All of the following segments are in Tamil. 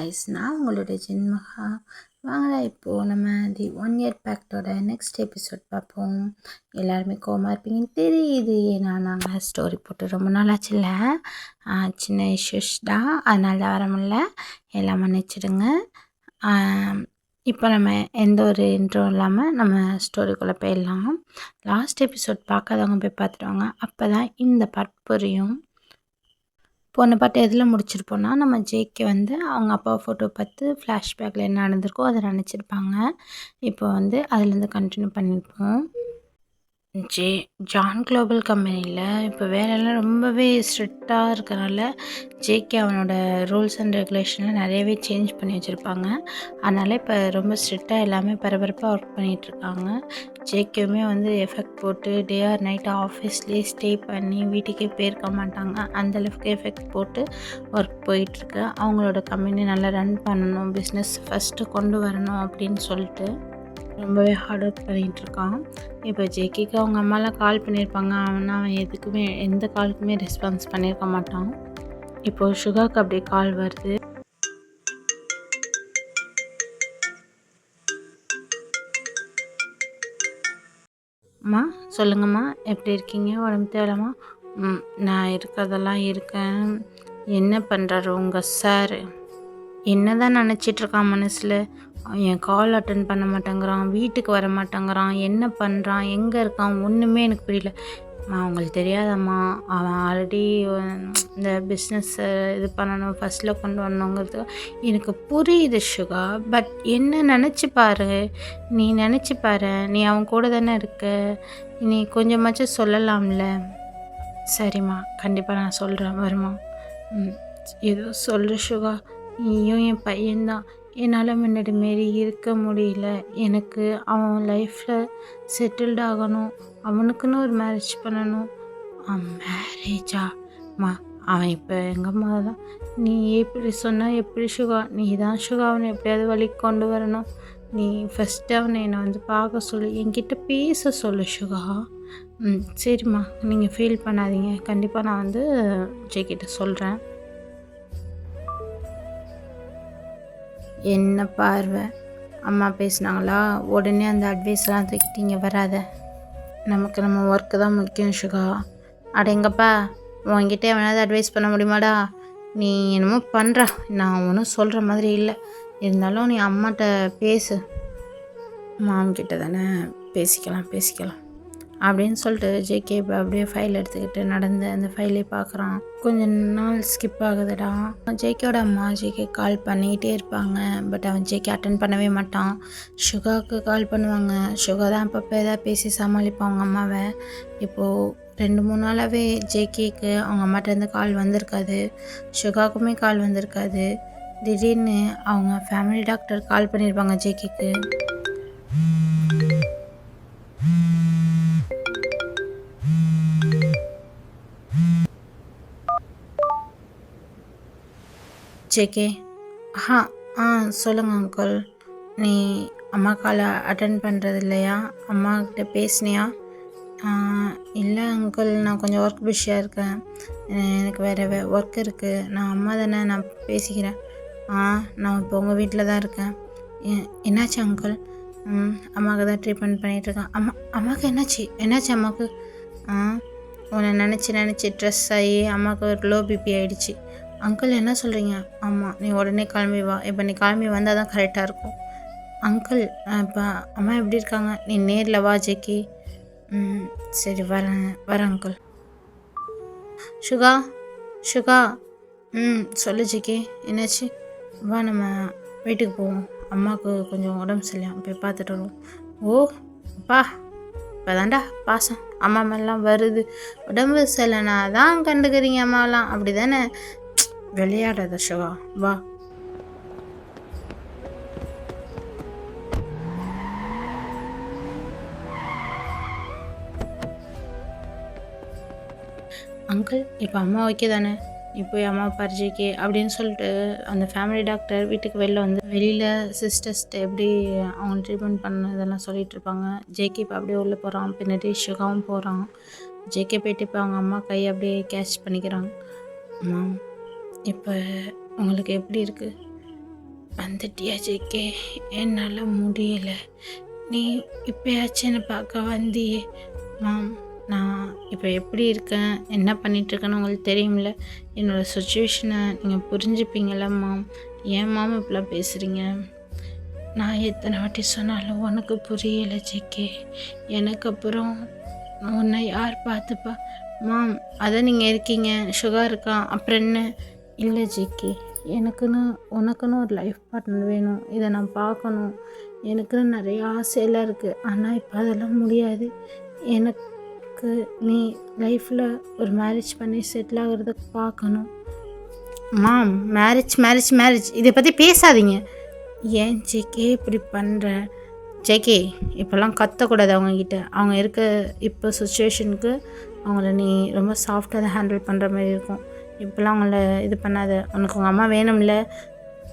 காய்ஸ், நான் உங்களுடைய ஜென்மகா. வாங்கடா இப்போது நம்ம தி 1 இயர் பேக்டோட நெக்ஸ்ட் எபிசோட் பார்ப்போம். எல்லாருமே கோவமாக இருப்பீங்கன்னு தெரியுது, ஏன்னா நாங்கள் ஸ்டோரி போட்டு ரொம்ப நாள் ஆச்சுல்ல. சின்ன இஷ்யூஸ் தான், அதனால தான் வர முடியல, எல்லாம் மன்னிச்சிடுங்க. இப்போ நம்ம எந்த ஒரு இன்ட்ரோ இல்லாமல் நம்ம ஸ்டோரிக்குள்ளே போயிடலாம். லாஸ்ட் எபிசோட் பார்க்காதவங்க போய் பார்த்துட்டு அப்போ தான் இந்த பார்ட் புரியும். போன பாட்டு எதில் முடிச்சிருப்போம்னா, நம்ம ஜேகே வந்து அவங்க அப்பா ஃபோட்டோ பார்த்து ஃப்ளாஷ்பேக்கில் என்ன நடந்திருக்கோ அதை நினச்சிருப்பாங்க. இப்போ வந்து அதுலேருந்து கண்டினியூ பண்ணியிருப்போம். ஜான் குளோபல் கம்பெனியில் இப்போ வேலையெல்லாம் ரொம்பவே ஸ்ட்ரிக்டாக இருக்கிறனால ஜேகே அவனோட ரூல்ஸ் அண்ட் ரெகுலேஷனில் நிறையவே சேஞ்ச் பண்ணி வச்சுருப்பாங்க. அதனால் இப்போ ரொம்ப ஸ்ட்ரிக்டாக எல்லாமே பரபரப்பாக ஒர்க் பண்ணிகிட்ருக்காங்க. ஜேகேவுமே வந்து எஃபெக்ட் போட்டு டே ஆர் நைட் ஆஃபீஸ்லேயே ஸ்டே பண்ணி வீட்டுக்கே போயிருக்க மாட்டாங்க. அந்தளவுக்கு எஃபெக்ட் போட்டு ஒர்க் போயிட்டுருக்கு. அவங்களோட கம்பெனி நல்லா ரன் பண்ணணும், பிஸ்னஸ் ஃபஸ்ட்டு கொண்டு வரணும் அப்படின்னு சொல்லிட்டு ரொம்பவே ஹார்ட் ஒர்க் பண்ணிகிட்ருக்கான். இப்போ ஜேகேக்கு அவங்க அம்மாலாம் கால் பண்ணியிருப்பாங்க. அவன் எதுக்குமே எந்த காலுக்குமே ரெஸ்பான்ஸ் பண்ணியிருக்க மாட்டான். இப்போது சுகாக்கு அப்படியே கால் வருது. அம்மா சொல்லுங்கம்மா, எப்படி இருக்கீங்க? உடம்பு தேவலாமா? நான் இருக்கிறதெல்லாம் இருக்கேன். என்ன பண்ணுறாரு உங்கள் சார்? என்ன தான் நினச்சிட்ருக்கான் மனசில்? என் கால் அட்டன் பண்ண மாட்டேங்கிறான், வீட்டுக்கு வர மாட்டேங்கிறான், என்ன பண்ணுறான், எங்கே இருக்கான், ஒன்றுமே எனக்கு புரியல. அவங்களுக்கு தெரியாதம்மா, அவன் ஆல்ரெடி இந்த பிஸ்னஸ்ஸை இது பண்ணணும், ஃபஸ்ட்டில் கொண்டு வரணுங்கிறது எனக்கு புரியுது சுகா. பட் என்ன நினச்சி பாரு, நீ நினச்சி பாரு, நீ அவன் கூட தானே இருக்க, நீ கொஞ்சமாச்சும் சொல்லலாம்ல. சரிம்மா, கண்டிப்பாக நான் சொல்கிறேன், வருமா? ஏதோ சொல்கிற சுகா, நீயும் என் பையன்தான். என்னால் முன்னாடி மாரி இருக்க முடியல. எனக்கு அவன் லைஃப்பில் செட்டில்ட் ஆகணும், அவனுக்குன்னு ஒரு மேரேஜ் பண்ணணும். மேரேஜாம்மா? அவன் இப்போ எங்கம்மா தான். நீ எப்படி சொன்னால் எப்படி சுகா? நீ தான் சுகா அவனை எப்படியாவது வழிக்கு கொண்டு வரணும். நீ ஃபஸ்ட்டு அவனை என்னை வந்து பார்க்க சொல்லு, என்கிட்ட பேச சொல்லு சுகா. சரிம்மா, நீங்கள் ஃபீல் பண்ணாதீங்க, கண்டிப்பாக நான் வந்து ஜெய்கிட்ட சொல்கிறேன். என்ன பார்வை, அம்மா பேசுனாங்களா உடனே அந்த அட்வைஸ்லாம் தூக்கிட்டீங்க, வராத. நமக்கு நம்ம ஒர்க்கு தான் முக்கியம் சுகா. அடேங்கப்பா, உன்கிட்ட எவனாவது அட்வைஸ் பண்ண முடியுமாடா? நீ என்னமோ பண்ணுற, நான் ஒன்றும் சொல்கிற மாதிரி இல்லை. இருந்தாலும் நீ அம்மாட்ட பேசு. மாம்கிட்ட தானே, பேசிக்கலாம் அப்படின்னு சொல்லிட்டு ஜேகே இப்போ அப்படியே ஃபைல் எடுத்துக்கிட்டு நடந்து அந்த ஃபைலே பார்க்குறான். கொஞ்ச நாள் ஸ்கிப் ஆகுதுடா. ஜேகேயோட அம்மா ஜேகே கால் பண்ணிக்கிட்டே இருப்பாங்க. பட் அவன் ஜேகே அட்டன் பண்ணவே மாட்டான். சுகாவுக்கு கால் பண்ணுவாங்க. சுகா தான் அப்பப்போ எதாவது பேசி சமாளிப்பான் அவங்க அம்மாவை. இப்போது 2-3 நாளாகவே ஜேகேக்கு அவங்க அம்மாட்டேருந்து கால் வந்திருக்காது, சுகாவுக்குமே கால் வந்திருக்காது. திடீர்னு அவங்க ஃபேமிலி டாக்டர் கால் பண்ணியிருப்பாங்க ஜேகேக்கு. ஜேகே, சொல்லுங்கள் அங்கிள். நீ அம்மா காலை அட்டன் பண்ணுறது இல்லையா? அம்மாக்கிட்ட பேசுனியா? இல்லை அங்கிள், நான் கொஞ்சம் ஒர்க் பிஸியாக இருக்கேன், எனக்கு வேறு ஒர்க் இருக்குது. நான் அம்மா தானே, நான் பேசிக்கிறேன். நான் இப்போ உங்கள் வீட்டில் தான் இருக்கேன். என்னாச்சு அங்கிள்? அம்மாவுக்கு தான் ட்ரீட்மெண்ட் பண்ணிகிட்ருக்கேன். அம்மாவுக்கு என்னாச்சு அம்மாவுக்கு? உன்னை நினச்சி ட்ரெஸ் ஆகி அம்மாவுக்கு ஒரு லோ பிபி ஆகிடுச்சு. அங்கிள் என்ன சொல்கிறீங்க? ஆமாம், நீ உடனே கிளம்பி வா. இப்போ நீ கிளம்பி வந்தால் தான் கரெக்டாக இருக்கும். அங்கிள், இப்போ அம்மா எப்படி இருக்காங்க? நீ நேரில் வா ஜேகே. சரி, வரேன் அங்கிள். சுகா. சொல்லு ஜேகே, என்னாச்சு? வா, நம்ம வீட்டுக்கு போவோம். அம்மாவுக்கு கொஞ்சம் உடம்பு சரியில்லை, போய் பார்த்துட்டு வருவோம். ஓ அப்பா, இப்போதாண்டா பாசம் அம்மா மேலாம் வருது. உடம்பு சரியில்லைனா தான் கண்டுக்கிறீங்க அம்மாலாம், அப்படி தானே? விளையாடாத சுகா, வா. அங்கிள், இப்போ அம்மா ஓகே தானே? நீ போய் அம்மா பரிஜிக்கே அப்படின்னு சொல்லிட்டு அந்த ஃபேமிலி டாக்டர் வீட்டுக்கு வெளியில் சிஸ்டர்ஸ்ட்டு எப்படி அவங்க ட்ரீட்மெண்ட் பண்ண இதெல்லாம் சொல்லிகிட்டு இருப்பாங்க. ஜேகே இப்போ அப்படியே உள்ளே போகிறான், பின்னாடி சுகாவும் போகிறான். ஜேகே போய்ட்டு இப்போ அவங்க அம்மா கையை அப்படியே கேட்ச் பண்ணிக்கிறான். அம்மா, இப்போ உங்களுக்கு எப்படி இருக்குது? வந்துட்டியா ஜேகே? என்னால் முடியல. நீ இப்போயாச்சும் என்னை பார்க்க வந்தியே. மாம், நான் இப்போ எப்படி இருக்கேன், என்ன பண்ணிகிட்ருக்கேன்னு உங்களுக்கு தெரியும்ல. என்னோடய சுச்சுவேஷனை நீங்கள் புரிஞ்சுப்பீங்கள மாம். ஏன் மாம் இப்படிலாம் பேசுகிறீங்க? நான் எத்தனை வாட்டி சொன்னாலும் உனக்கு புரியலை ஜேகே. எனக்கு அப்புறம் உன்னை யார் பார்த்துப்பா? மாம், அதை நீங்கள் இருக்கீங்க, சுகர் இருக்கா, அப்புறம் என்ன? இல்லை ஜேகே, உனக்குன்னு ஒரு லைஃப் பார்ட்னர் வேணும். இதை நான் பார்க்கணும். எனக்குன்னு நிறைய ஆசையெல்லாம் இருக்குது. ஆனால் இப்போ அதெல்லாம் முடியாது. எனக்கு நீ லைஃப்பில் ஒரு மேரேஜ் பண்ணி செட்டில் ஆகிறதுக்கு பார்க்கணும். மாம், மேரேஜ் இதை பற்றி பேசாதீங்க. ஏன் ஜேகே இப்படி பண்ணுற? ஜேகே, இப்போல்லாம் கத்தக்கூடாது அவங்கக்கிட்ட. அவங்க இருக்க இப்போ சுச்சுவேஷனுக்கு அவங்கள நீ ரொம்ப சாஃப்டாக தான் ஹேண்டில் பண்ணுற மாதிரி இருக்கும். இப்போல்லாம் அவங்கள இது பண்ணாத. உனக்கு உங்கள் அம்மா வேணும்ல?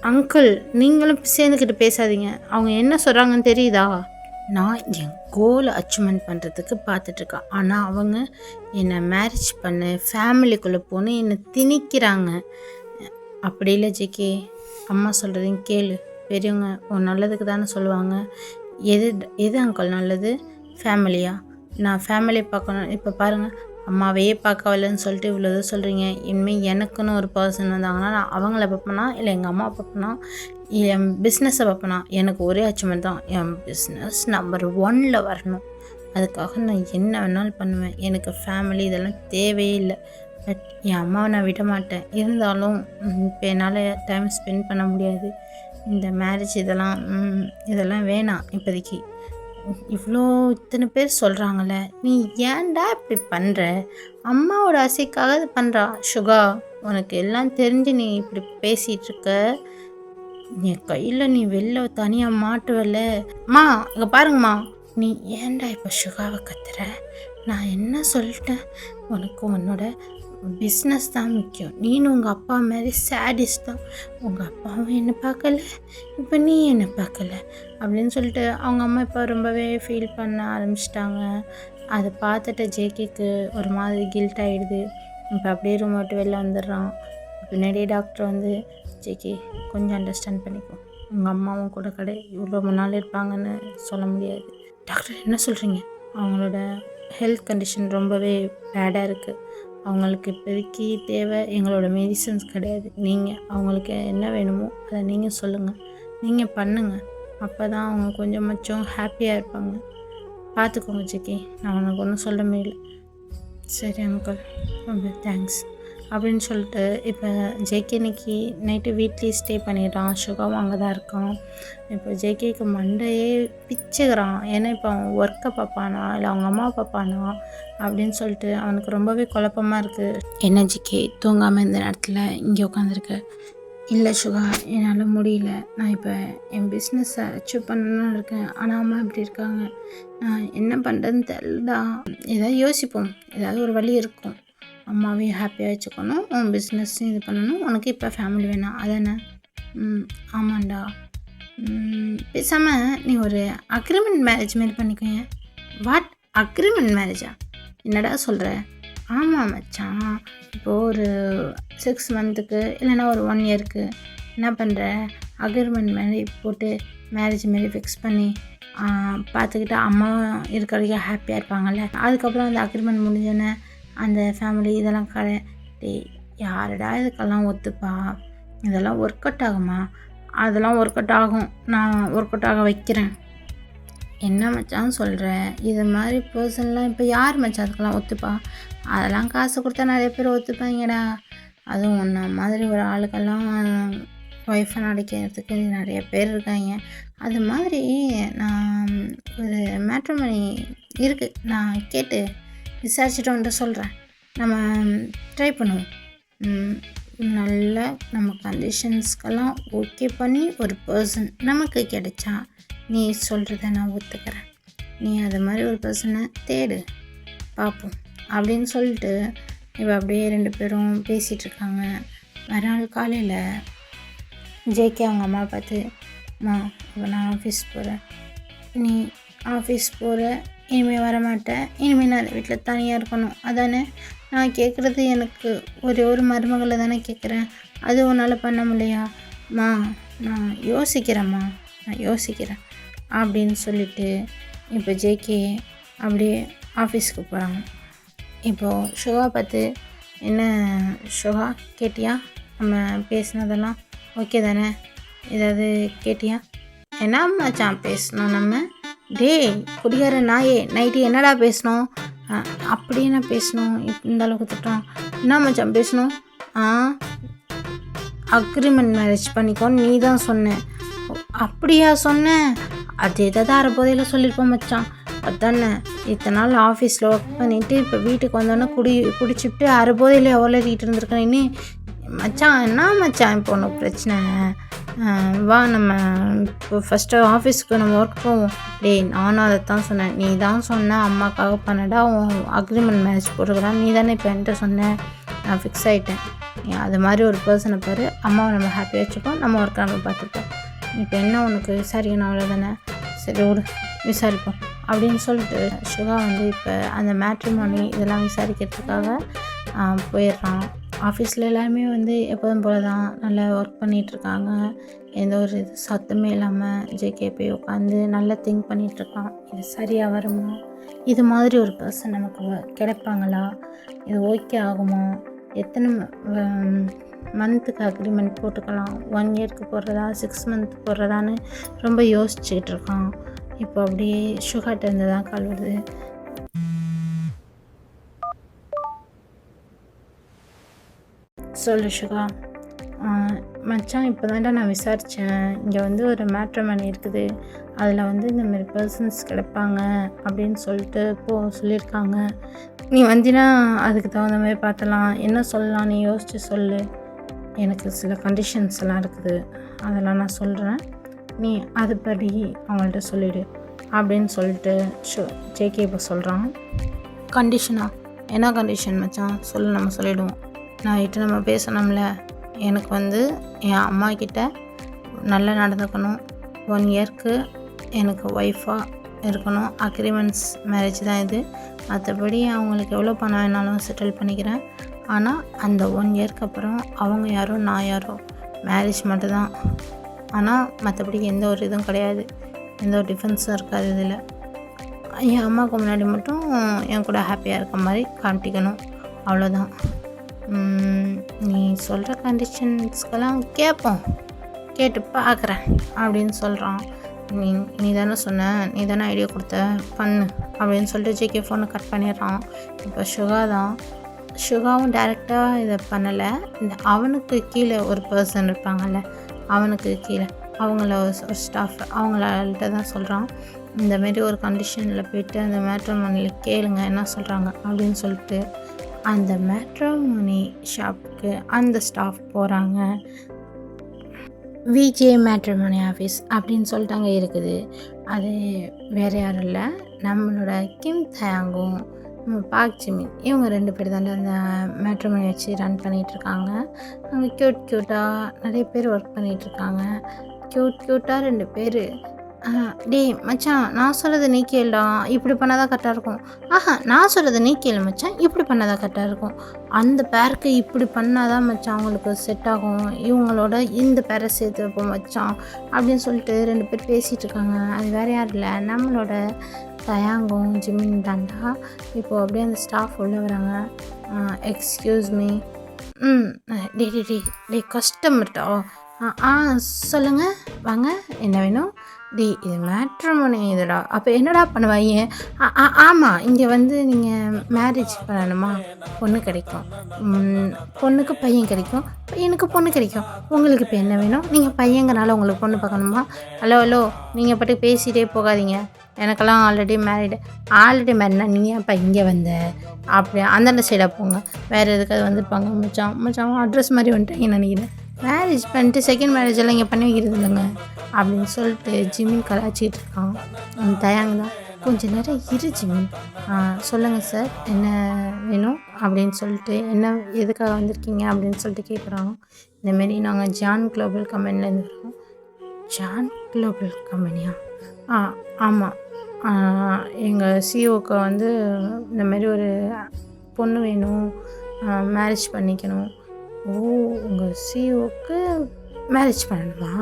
அங்கிள், நீங்களும் சேர்ந்துக்கிட்டு பேசாதீங்க. அவங்க என்ன சொல்கிறாங்கன்னு தெரியுதா? நான் என் கோலை அச்சீவ்மெண்ட் பண்ணுறதுக்கு பார்த்துட்ருக்கேன். ஆனால் அவங்க என்னை மேரேஜ் பண்ணு, ஃபேமிலிக்குள்ளே போன்னு என்னை திணிக்கிறாங்க. அப்படி இல்லை ஜேகே, அம்மா சொல்கிறதையும் கேளு. பெரியவங்க உன் நல்லதுக்கு தானே சொல்லுவாங்க. எது அங்கிள் நல்லது? ஃபேமிலியா? நான் ஃபேமிலியை பார்க்கணும். இப்போ பாருங்கள், அம்மாவையே பார்க்கவில்லைன்னு சொல்லிட்டு இவ்வளோ இது சொல்கிறீங்க. இனிமேல் எனக்குன்னு ஒரு பர்சன் வந்தாங்கன்னா நான் அவங்கள பார்ப்பேனா, இல்லை எங்கள் அம்மா பார்ப்பேனா, என் பிஸ்னஸை பார்ப்பேனா? எனக்கு ஒரே அச்சீவ்மெண்ட் தான், என் பிஸ்னஸ் நம்பர் 1 வரணும். அதுக்காக நான் என்ன வேணாலும் பண்ணுவேன். எனக்கு ஃபேமிலி இதெல்லாம் தேவையே இல்லை. பட் என் அம்மாவை நான் விட மாட்டேன். இருந்தாலும் இப்போ என்னால் டைம் ஸ்பெண்ட் பண்ண முடியாது. இந்த மேரேஜ் இதெல்லாம் வேணாம் இப்போதைக்கு. இத்தனை பேர் சொல்கிறாங்களே, நீ ஏன்டா இப்படி பண்ணுற? அம்மாவோட ஆசைக்காக இது பண்ணுறா. சுகா, உனக்கு எல்லாம் தெரிஞ்சு நீ இப்படி பேசிகிட்ருக்க. என் கையில் நீ வெளில தனியாக மாட்டுவல. அம்மா, இங்கே பாருங்கம்மா, நீ ஏன்டா இப்போ சுகாவை கத்துற? நான் என்ன சொல்லிட்டேன்? உனக்கு உன்னோட பிஸ்னஸ் தான் முக்கியம். நீனும் உங்கள் அப்பா மாதிரி சேடிஸ்ட் தான். உங்கள் அப்பாவும் என்னை பார்க்கல, இப்போ நீ என்னை பார்க்கல அப்படின்னு சொல்லிட்டு அவங்க அம்மா இப்போ ரொம்பவே ஃபீல் பண்ண ஆரம்பிச்சிட்டாங்க. அதை பார்த்துட்டு ஜேகேக்கு ஒரு மாதிரி கில்ட் ஆகிடுது. இப்போ அப்படியே ரூம் விட்டு வெளில வந்துடுறான். பின்னாடியே டாக்டர் வந்து, ஜேகே கொஞ்சம் அண்டர்ஸ்டாண்ட் பண்ணிக்கோ, உங்கள் அம்மாவும் கூட இவ்வளோ நாள் இருப்பாங்கன்னு சொல்ல முடியாது. டாக்டர் என்ன சொல்கிறீங்க? அவங்களோட ஹெல்த் கண்டிஷன் ரொம்பவே பேடாக இருக்குது. அவங்களுக்கு இப்போதைக்கு தேவை எங்களோட மெடிசன்ஸ் கிடையாது. நீங்கள் அவங்களுக்கு என்ன வேணுமோ அதை நீங்கள் சொல்லுங்கள், நீங்கள் பண்ணுங்கள். அப்போ தான் அவங்க கொஞ்சமாச்சும் ஹாப்பியாக இருப்பாங்க. பார்த்துக்கோங்க ஜேகே, நான் உனக்கு ஒன்றும் சொல்ல முடியல. சரி அங்கிள், ரொம்ப தேங்க்ஸ் அப்படின்னு சொல்லிட்டு இப்போ ஜேகே இன்னைக்கு நைட்டு வீட்லேயே ஸ்டே பண்ணிடுறான். சுகாவும் அங்கே தான் இருக்கான். இப்போ ஜேகேக்கு மண்டையே பிச்சுக்கிறான். ஏன்னா இப்போ அவன் ஒர்க்கை பார்ப்பானா இல்லை அவங்க அம்மா பார்ப்பானா அப்படின்னு சொல்லிட்டு அவனுக்கு ரொம்பவே குழப்பமாக இருக்குது. என்ன ஜேகே, தூங்காமல் இந்த நேரத்தில் இங்கே உட்காந்துருக்க? இல்லை சுகா, என்னால் முடியல. நான் இப்போ என் பிஸ்னஸை அச்சீவ் பண்ணணும்னு இருக்கேன். ஆனால் அம்மா இப்படி இருக்காங்க. நான் என்ன பண்ணுறதுன்னு தெரியலடா. ஏதாவது யோசிப்போம், ஏதாவது ஒரு வழி இருக்கும். அம்மாவையும் ஹாப்பியாக வச்சுக்கணும், உன் பிஸ்னஸையும் இது பண்ணணும். உனக்கு இப்போ ஃபேமிலி வேணாம் அதானே? ஆமாண்டா. பேசாமல் நீ ஒரு அக்ரிமெண்ட் மேரேஜ் மாரி பண்ணிக்கோங்க. வாட், அக்ரிமெண்ட் மேரேஜா? என்னடா சொல்கிற? ஆமாம் மச்சான், இப்போது ஒரு 6 மந்த்துக்கு இல்லைன்னா ஒரு 1 இயருக்கு என்ன பண்ணுற, அக்ரிமெண்ட் மாரி போட்டு மேரேஜ் மாரி ஃபிக்ஸ் பண்ணி பார்த்துக்கிட்டா அம்மாவும் இருக்கிற வரைக்கும் ஹாப்பியாக இருப்பாங்கள்ல. அதுக்கப்புறம் அந்த அக்ரிமெண்ட் முடிஞ்சோன்னே அந்த ஃபேமிலி இதெல்லாம் யாருடா இதுக்கெல்லாம் ஒத்துப்பா? இதெல்லாம் ஒர்க் அவுட் ஆகுமா? அதெல்லாம் ஒர்க் அவுட் ஆகும். நான் ஒர்க் அவுட் ஆக வைக்கிறேன். என்ன மச்சான் சொல்கிற? இது மாதிரி பர்சன்லாம் இப்போ யார் மச்சான் அதுக்கெல்லாம் ஒத்துப்பா? அதெல்லாம் காசு கொடுத்தா நிறைய பேர் ஒத்துப்பாங்கடா. அதுவும் ஒன்றா மாதிரி ஒரு ஆளுக்கெல்லாம் ஒய்ஃபை நடிக்கிறதுக்கு நிறைய பேர் இருக்காங்க. அது மாதிரி நான் ஒரு மேட்ரிமோனி இருக்குது, நான் கேட்டு விசாரிச்சுட்டு வந்துட்டு சொல்கிறேன். நம்ம ட்ரை பண்ணுவோம். நல்லா நம்ம கண்டிஷன்ஸ்க்கெல்லாம் ஓகே பண்ணி ஒரு பர்சன் நமக்கு கிடைச்சா நீ சொல்கிறத நான் ஒத்துக்கிறேன். நீ அது மாதிரி ஒரு பர்சனை தேடு, பார்ப்போம் அப்படின்னு சொல்லிட்டு இப்போ அப்படியே 2 பேரும் பேசிகிட்ருக்காங்க. மறுநாள் காலையில் ஜேகே அவங்க அம்மா பார்த்து, அம்மா இப்போ நான் ஆஃபீஸ் போகிறேன், நீ ஆஃபீஸ் போகிற, இனிமேல் வரமாட்டேன், இனிமேல் நான் வீட்டில் தனியாக இருக்கணும் அதானே? நான் கேட்குறது எனக்கு ஒரு மருமகளை தானே கேட்குறேன், அது உன்னால் பண்ண முடியா? அம்மா நான் யோசிக்கிறேம்மா, நான் யோசிக்கிறேன் அப்படின்னு சொல்லிட்டு இப்போ ஜேகே அப்படியே ஆஃபீஸ்க்கு போகிறாங்க. இப்போது சுகா பார்த்து, என்ன சுகா கேட்டியா? நம்ம பேசினதெல்லாம் ஓகே தானே? ஏதாவது கேட்டியா? என்ன மச்சான் பேசணும் நம்ம? டேய் குடிகார நாயே, நைட்டு என்னடா பேசணும்? அப்படி என்ன பேசணும்? இந்த அளவுக்கு திட்டம் என்ன மச்சான் பேசணும்? அக்ரிமெண்ட் மேரேஜ் பண்ணிக்கோன்னு நீ தான் சொன்ன. அப்படியா சொன்னேன்? அது எதாவது அரைப்போதையில் சொல்லியிருப்போம் மச்சான். அதானே இத்தனை நாள் ஆஃபீஸில் ஒர்க் பண்ணிவிட்டு இப்போ வீட்டுக்கு வந்தோன்னே குடிச்சிட்டு அரைப்போதையில் உளறிட்டு இருந்திருக்கேன். இனி மச்சான் என்ன மச்சான் இப்போ ஒன்று பிரச்சனை? வா நம்ம இப்போ ஃபஸ்ட்டு ஆஃபீஸுக்கு நம்ம ஒர்க் போவோம். டேய் நானும் அதை தான் சொன்னேன். நீ தான் சொன்ன அம்மாக்காக பண்ணடா உன் அக்ரிமெண்ட் மேரேஜ் போட்டுக்கிறான். நீ தானே இப்போ என்கிட்ட சொன்னேன். நான் ஃபிக்ஸ் ஆகிட்டேன். அது மாதிரி ஒரு பர்சனை பாரு, அம்மாவை நம்ம ஹாப்பியாக வச்சுப்போம், நம்ம ஒர்க்கை நம்ம பார்த்துப்போம். இப்போ என்ன உனக்கு விசாரிக்கணும் அவ்வளோதானே? சரி விடு விசாரிப்போம் அப்படின்னு சொல்லிட்டு சுகா வந்து இப்போ அந்த மேட்ரிமோனி இதெல்லாம் விசாரிக்கிறதுக்காக போயிடுறான். ஆஃபீஸில் எல்லாருமே வந்து எப்போதும் போல தான் நல்லா ஒர்க் பண்ணிகிட்ருக்காங்க. எந்த ஒரு இது சத்தமே இல்லாமல் ஜேகே போய் உட்காந்து நல்லா திங்க் பண்ணிகிட்ருக்கான். இது சரியாக வருமா? இது மாதிரி ஒரு பர்சன் நமக்கு கிடைப்பாங்களா? இது ஓகே ஆகுமா? எத்தனை மந்த்துக்கு அக்ரிமெண்ட் போட்டுக்கலாம்? 1 இயருக்கு போடுறதா, 6 மந்த் போடுறதான்னு ரொம்ப யோசிச்சுக்கிட்டு இருக்கான். இப்போ அப்படியே சுகாட்ட இருந்து தான் கால் வருது. சொல்லு சுகா. மச்சான் இப்போ தான்டா நான் விசாரித்தேன். இங்கே வந்து ஒரு மேட்ரிமோனி இருக்குது. அதில் வந்து இந்தமாரி பர்சன்ஸ் கிடைப்பாங்க அப்படின்னு சொல்லிட்டு சொல்லியிருக்காங்க. நீ வந்தினா அதுக்கு தகுந்த மாதிரி பார்த்தலாம். என்ன சொல்லலாம் நீ யோசித்து சொல்லு. எனக்கு சில கண்டிஷன்ஸ் எல்லாம் இருக்குது, அதெல்லாம் நான் சொல்கிறேன். நீ அதுபடி அவங்கள்ட்ட சொல்லிவிடு அப்படின்னு சொல்லிட்டு ஜேகே இப்போ சொல்கிறான். கண்டிஷனா? என்ன கண்டிஷன் மச்சான் சொல்லு, நம்ம சொல்லிவிடுவோம். நைட்டு நம்ம பேசணும்ல, எனக்கு வந்து என் அம்மா கிட்ட நல்லா நடந்துக்கணும். 1 இயருக்கு எனக்கு ஒய்ஃபாக இருக்கணும். அக்ரிமெண்ட்ஸ் மேரேஜ் தான் இது. மற்றபடி அவங்களுக்கு எவ்வளோ பணம் வேணாலும் செட்டில் பண்ணிக்கிறேன். ஆனால் அந்த 1 இயருக்கு அப்புறம் அவங்க யாரோ நான் யாரோ, மேரேஜ் மட்டும்தான். ஆனால் மற்றபடி எந்த ஒரு இதுவும் கிடையாது, எந்த ஒரு டிஃப்ரென்ஸும் இருக்காது. இதில் என் அம்மாவுக்கு முன்னாடி மட்டும் என் கூட ஹாப்பியாக இருக்க மாதிரி காட்டிக்கணும், அவ்வளோதான். நீ சொல்கிற கண்டிஷன்ஸ்க்கெல்லாம் கேட்போம், கேட்டு பார்க்குறேன் அப்படின்னு சொல்கிறான். நீ தானே சொன்ன, நீ தானே ஐடியா கொடுத்த, பண்ணு அப்படின்னு சொல்லிட்டு ஜேகே ஃபோனை கட் பண்ணிடுறான். இப்போ சுகாவும் டைரெக்டாக இதை பண்ணலை. இந்த அவனுக்கு கீழே ஒரு பர்சன் இருப்பாங்கள்ல, அவனுக்கு கீழே அவங்கள ஒரு ஸ்டாஃப், அவங்கள்ட்ட தான் சொல்கிறான். இந்தமாரி ஒரு கண்டிஷனில் போய்ட்டு அந்த மேட்ரிமோனியில் கேளுங்க என்ன சொல்கிறாங்க அப்படின்னு சொல்லிட்டு அந்த மேட்ரிமோனி ஷாப்புக்கு அந்த ஸ்டாஃப் போகிறாங்க. விஜே மேட்ரிமோனி ஆஃபீஸ் அப்படின்னு சொல்லிட்டு அங்கே இருக்குது. அது வேறு யாரும் இல்லை, நம்மளோட கிம் தயாங்கும் பாக் ஜிமின், இவங்க 2 பேர் தான் அந்த மேட்ரிமோனி வச்சு ரன் பண்ணிகிட்ருக்காங்க. அங்கே க்யூட்டாக நிறைய பேர் ஒர்க் பண்ணிகிட்ருக்காங்க. க்யூட்டாக 2 பேர். டேய் மச்சான், நான் சொல்கிறது நீ கேளுடா, இப்படி பண்ணால் தான் கரெக்டாக இருக்கும். நான் சொல்கிறது நீ கேளு மச்சான், இப்படி பண்ணால் தான் கரெக்டாக இருக்கும். அந்த பேருக்கு இப்படி பண்ணால் தான் மச்சான் அவங்களுக்கு செட் ஆகும். இவங்களோட இந்த பேரை சேர்த்து வைப்போம் மச்சான் அப்படின்னு சொல்லிட்டு 2 பேர் பேசிகிட்டு இருக்காங்க. அது வேறு யாரும் இல்லை, நம்மளோட தயாங்கும் ஜிமின் தாண்டா. இப்போது அப்படியே அந்த ஸ்டாஃப் உள்ளே வராங்க. Excuse me. டே கஸ்டமர்டா. சொல்லுங்கள், வாங்க, என்ன வேணும்? இது மேட்ரிமோனி இதுடா. அப்போ என்னடா பண்ணுவாங்க? ஆமாம், இங்கே வந்து நீங்கள் மேரேஜ் பண்ணணுமா? பொண்ணு கிடைக்கும், பொண்ணுக்கு பையன் கிடைக்கும், பையனுக்கு பொண்ணு கிடைக்கும். உங்களுக்கு இப்போ என்ன வேணும்? நீங்கள் பையங்கனால உங்களுக்கு பொண்ணு பார்க்கணுமா? ஹலோ, நீங்கள் பாட்டுக்கு பேசிகிட்டே போகாதீங்க. எனக்கெல்லாம் ஆல்ரெடி மேரிட்னா நீங்கள் அப்போ இங்கே வந்த அப்படி அந்தாண்ட சைடாக போங்க, வேறு எதுக்காவது வந்துருப்பாங்க. மச்சான் அட்ரஸ் மாதிரி வந்துட்டாங்கன்னு நினைக்கிறேன். மேரேஜ் பண்ணிட்டு செகண்ட் மேரேஜ் எல்லாம் இங்கே பண்ணி வைக்கிறது இல்லைங்க அப்படின்னு சொல்லிட்டு ஜிமின் கலாச்சிட்டு இருக்கான். தயாங்க தான், கொஞ்சம் நேரம் இரு ஜிமின், சொல்லுங்கள் சார் என்ன வேணும் அப்படின்னு சொல்லிட்டு, என்ன எதுக்காக வந்திருக்கீங்க அப்படின்னு சொல்லிட்டு கேட்குறாங்க. இந்தமாரி நாங்கள் ஜான் குளோபல் கம்பெனிலேருந்து வரோம். ஜான் குளோபல் கம்பெனியா? ஆமாம், எங்கள் சிஓக்கு வந்து இந்தமாரி ஒரு பொண்ணு வேணும், மேரேஜ் பண்ணிக்கணும். உங்கள் சிஓக்கு மேரேஜ் பண்ணணுமா?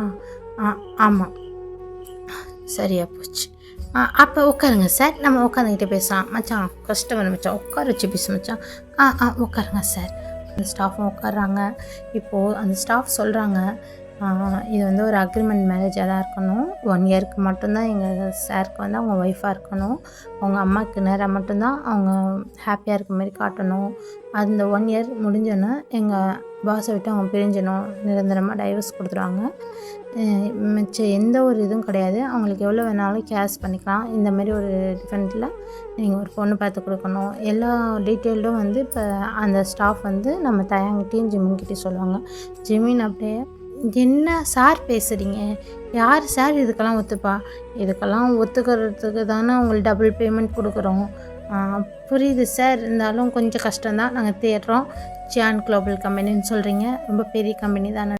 ஆமாம். சரியா போச்சு. அப்போ உட்காருங்க சார், நம்ம உட்காந்துக்கிட்டே பேசலாம். மச்சான் கஸ்டமர் மச்சான், உட்கார வச்சு பேசு மச்சான். உட்காருங்க சார். அந்த ஸ்டாஃபும் உட்கார்றாங்க. இப்போது அந்த ஸ்டாஃப் சொல்கிறாங்க, இது வந்து ஒரு அக்ரிமெண்ட் மேரேஜாக தான் இருக்கணும். 1 இயருக்கு மட்டும்தான் எங்கள் சாருக்கு வந்து அவங்க ஒய்ஃபாக இருக்கணும். அவங்க அம்மாவுக்கு நேராக மட்டும்தான் அவங்க ஹாப்பியாக இருக்க மாதிரி காட்டணும். அந்த 1 இயர் முடிஞ்சோன்னே எங்கள் பாஸை விட்டு அவங்க பிரிஞ்சிடணும். நிரந்தரமாக டைவர்ஸ் கொடுத்துருவாங்க. மிச்சம் எந்த ஒரு இதுவும் கிடையாது. அவங்களுக்கு எவ்வளோ வேணாலும் கேஷ் பண்ணிக்கலாம். இந்தமாரி ஒரு டிஃபரெண்ட்டில் நீங்கள் ஒரு பொண்ணு பார்த்து கொடுக்கணும். எல்லா டீட்டெயில்டும் வந்து இப்போ அந்த ஸ்டாஃப் வந்து நம்ம தயாங்கிட்டையும் ஜிமின்கிட்டையும் சொல்லுவாங்க. ஜிமின் அப்படியே, என்ன சார் பேசுகிறீங்க? யார் சார் இதுக்கெல்லாம் ஒத்துப்பா? இதுக்கெல்லாம் ஒத்துக்கிறதுக்கு தானே உங்களுக்கு டபுள் பேமெண்ட் கொடுக்குறோம். புரியுது சார், இருந்தாலும் கொஞ்சம் கஷ்டம்தான். நாங்கள் தேடுறோம். ஜியான் குளோபல் கம்பெனின்னு சொல்கிறீங்க, ரொம்ப பெரிய கம்பெனி தானே.